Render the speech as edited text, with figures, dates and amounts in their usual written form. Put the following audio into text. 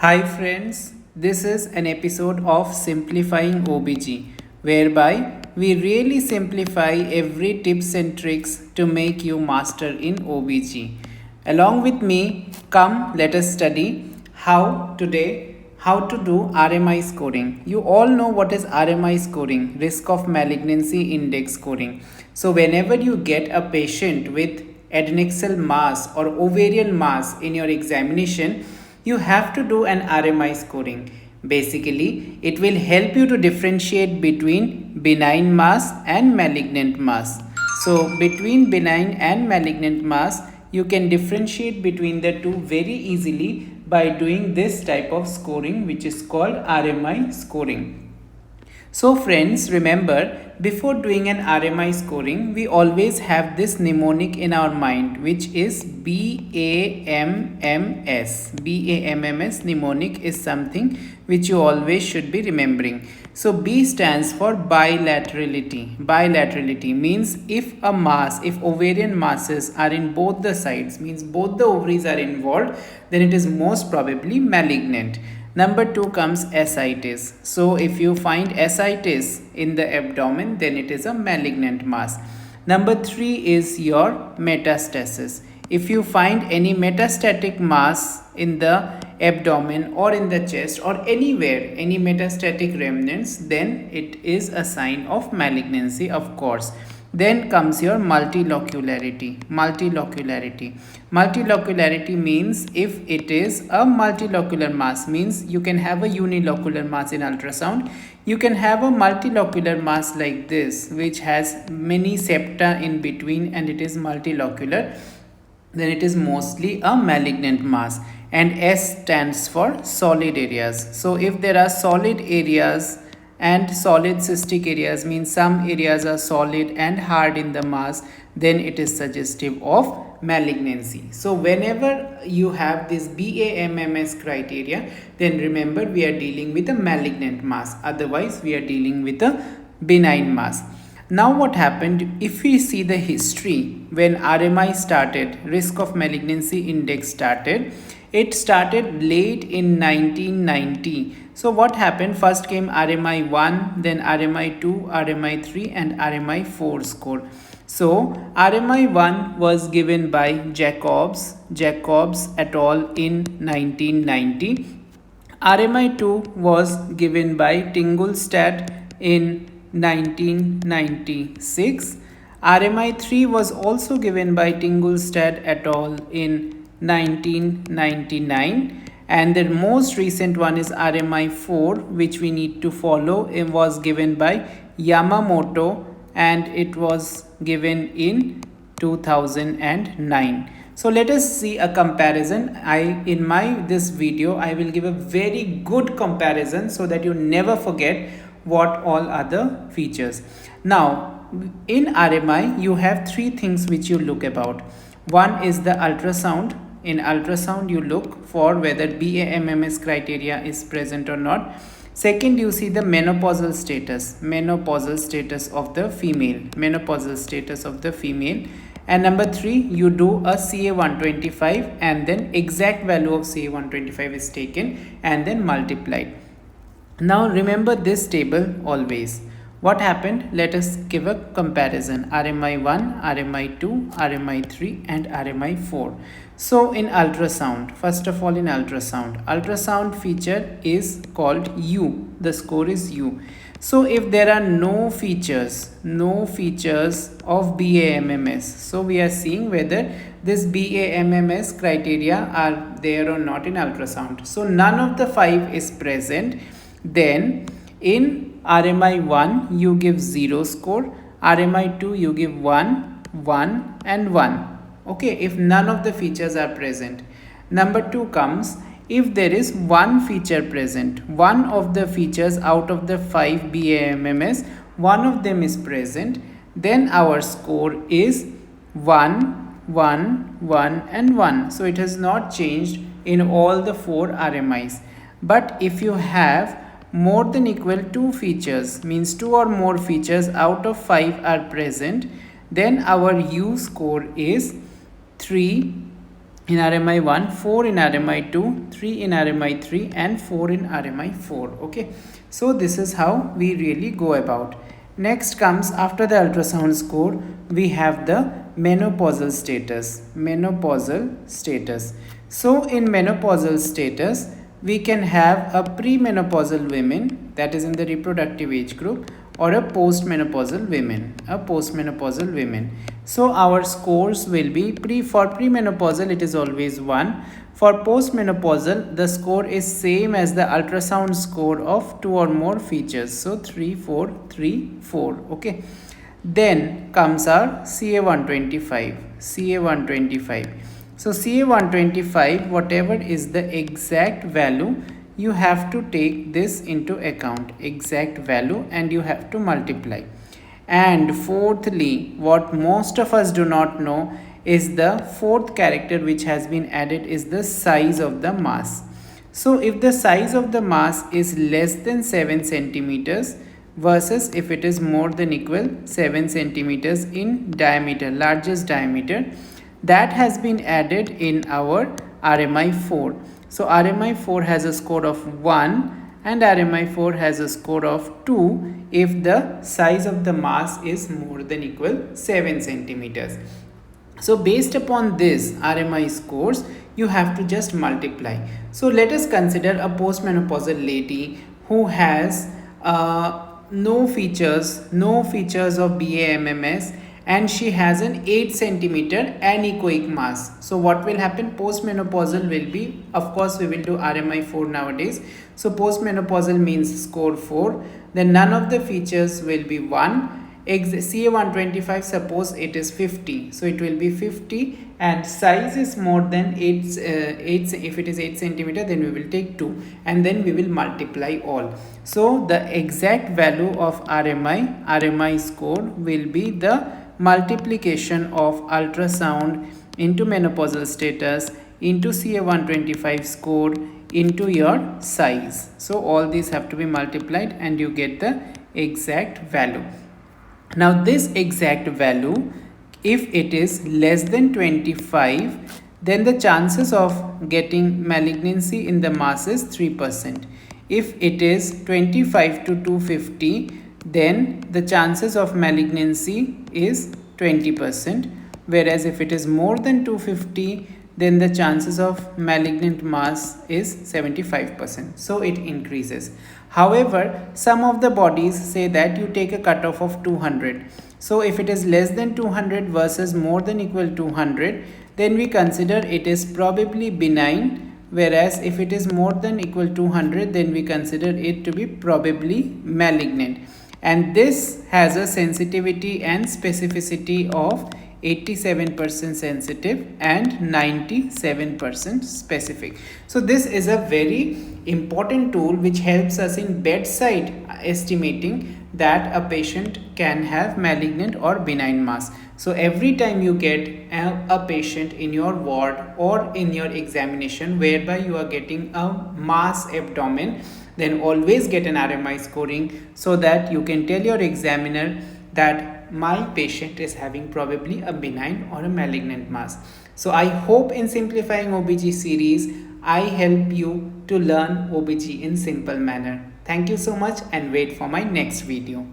Hi friends, this is an episode of Simplifying OBG whereby we really simplify every tips and tricks to make you master in OBG. Along with me, come let us study how to do RMI scoring. You all know what is RMI scoring, risk of malignancy index scoring. So whenever you get a patient with adnexal mass or ovarian mass in your examination, you have to do an RMI scoring. Basically, it will help you to differentiate between benign mass and malignant mass. So, between benign and malignant mass, you can differentiate between the two very easily by doing this type of scoring, which is called RMI scoring. So friends, remember, before doing an RMI scoring, we always have this mnemonic in our mind, which is BAMMS. BAMMS mnemonic is something which you always should be remembering. So B stands for bilaterality. Bilaterality means if ovarian masses are in both the sides, means both the ovaries are involved, then it is most probably malignant. Number 2 comes ascites. So if you find ascites in the abdomen, then it is a malignant mass. Number 3 is your metastasis. If you find any metastatic mass in the abdomen or in the chest or anywhere, any metastatic remnants, then it is a sign of malignancy, of course. Then comes your multilocularity. Multilocularity means if it is a multilocular mass, means you can have a unilocular mass in ultrasound. You can have a multilocular mass like this, which has many septa in between and it is multilocular. Then it is mostly a malignant mass. And S stands for solid areas. So if there are solid areas and solid cystic areas, means some areas are solid and hard in the mass, then it is suggestive of malignancy. So whenever you have this BAMMS criteria, then remember we are dealing with a malignant mass, otherwise we are dealing with a benign mass. Now what happened, if we see the history, when RMI started, risk of malignancy index started, it started late in 1990. So what happened, first came RMI 1, then RMI 2, RMI 3 and RMI 4 score. So RMI 1 was given by Jacobs et al. In 1990. RMI 2 was given by Tingolstad in 1996. RMI 3 was also given by Tingolstad et al. In 1999. And the most recent one is RMI 4, which we need to follow. It was given by Yamamoto and it was given in 2009. So let us see a comparison. In this video I will give a very good comparison so that you never forget what all other features. Now in RMI you have three things which you look about. One is the ultrasound. In ultrasound you look for whether BAMMS criteria is present or not. Second, you see the menopausal status of the female. And number 3, you do a CA125 and then exact value of CA125 is taken and then multiplied. Now remember this table always. What happened? Let us give a comparison. RMI 1, RMI 2, RMI 3 and RMI 4. So in ultrasound, first of all in ultrasound feature is called U. The score is U. So if there are no features of BAMMS, so we are seeing whether this BAMMS criteria are there or not in ultrasound. So none of the 5 is present. Then in RMI 1 you give 0 score, RMI 2 you give 1, 1 and 1. Okay, if none of the features are present. Number 2 comes if there is one feature present, one of the features out of the 5 BAMMS, one of them is present, then our score is 1, 1, 1 and 1. So it has not changed in all the 4 RMIs. But if you have more than equal 2 features, means 2 or more features out of 5 are present, then our U score is 3 in RMI 1, 4 in RMI 2, 3 in RMI 3 and 4 in RMI 4. Okay, so this is how we really go about. Next comes, after the ultrasound score, we have the menopausal status. Menopausal status. So in menopausal status, we can have a premenopausal women, that is in the reproductive age group, or a postmenopausal women, So our scores will be for premenopausal it is always 1. For postmenopausal the score is same as the ultrasound score of 2 or more features. So 3, 4, 3, 4. Okay. Then comes our CA125. So CA125, whatever is the exact value, you have to take this into account, exact value, and you have to multiply. And fourthly, what most of us do not know is the fourth character which has been added is the size of the mass. So if the size of the mass is less than 7 centimeters versus if it is more than equal 7 centimeters in diameter, largest diameter, that has been added in our RMI 4. So RMI 4 has a score of 1 and RMI 4 has a score of 2 if the size of the mass is more than equal 7 centimeters. So based upon this RMI scores, you have to just multiply. So let us consider a postmenopausal lady who has no features of BAMMS, and she has an 8 centimeter anechoic mass. So what will happen? Postmenopausal will be, of course we will do RMI 4 nowadays. So postmenopausal means score 4. Then none of the features will be 1. CA125, suppose it is 50. So it will be 50 and size is more than 8, if it is 8 centimeter, then we will take 2 and then we will multiply all. So the exact value of RMI score will be the multiplication of ultrasound into menopausal status into CA125 score into your size. So all these have to be multiplied and you get the exact value. Now this exact value, if it is less than 25, then the chances of getting malignancy in the mass is 3%. If it is 25 to 250, then the chances of malignancy is 20%, whereas if it is more than 250, then the chances of malignant mass is 75%. So it increases. However, some of the bodies say that you take a cutoff of 200. So if it is less than 200 versus more than equal 200, then we consider it is probably benign, whereas if it is more than equal 200, then we consider it to be probably malignant. And this has a sensitivity and specificity of 87% sensitive and 97% specific. So this is a very important tool which helps us in bedside estimating that a patient can have malignant or benign mass. So every time you get a patient in your ward or in your examination whereby you are getting a mass abdomen, then always get an RMI scoring so that you can tell your examiner that my patient is having probably a benign or a malignant mass. So I hope in Simplifying OBG series, I help you to learn OBG in simple manner. Thank you so much and wait for my next video.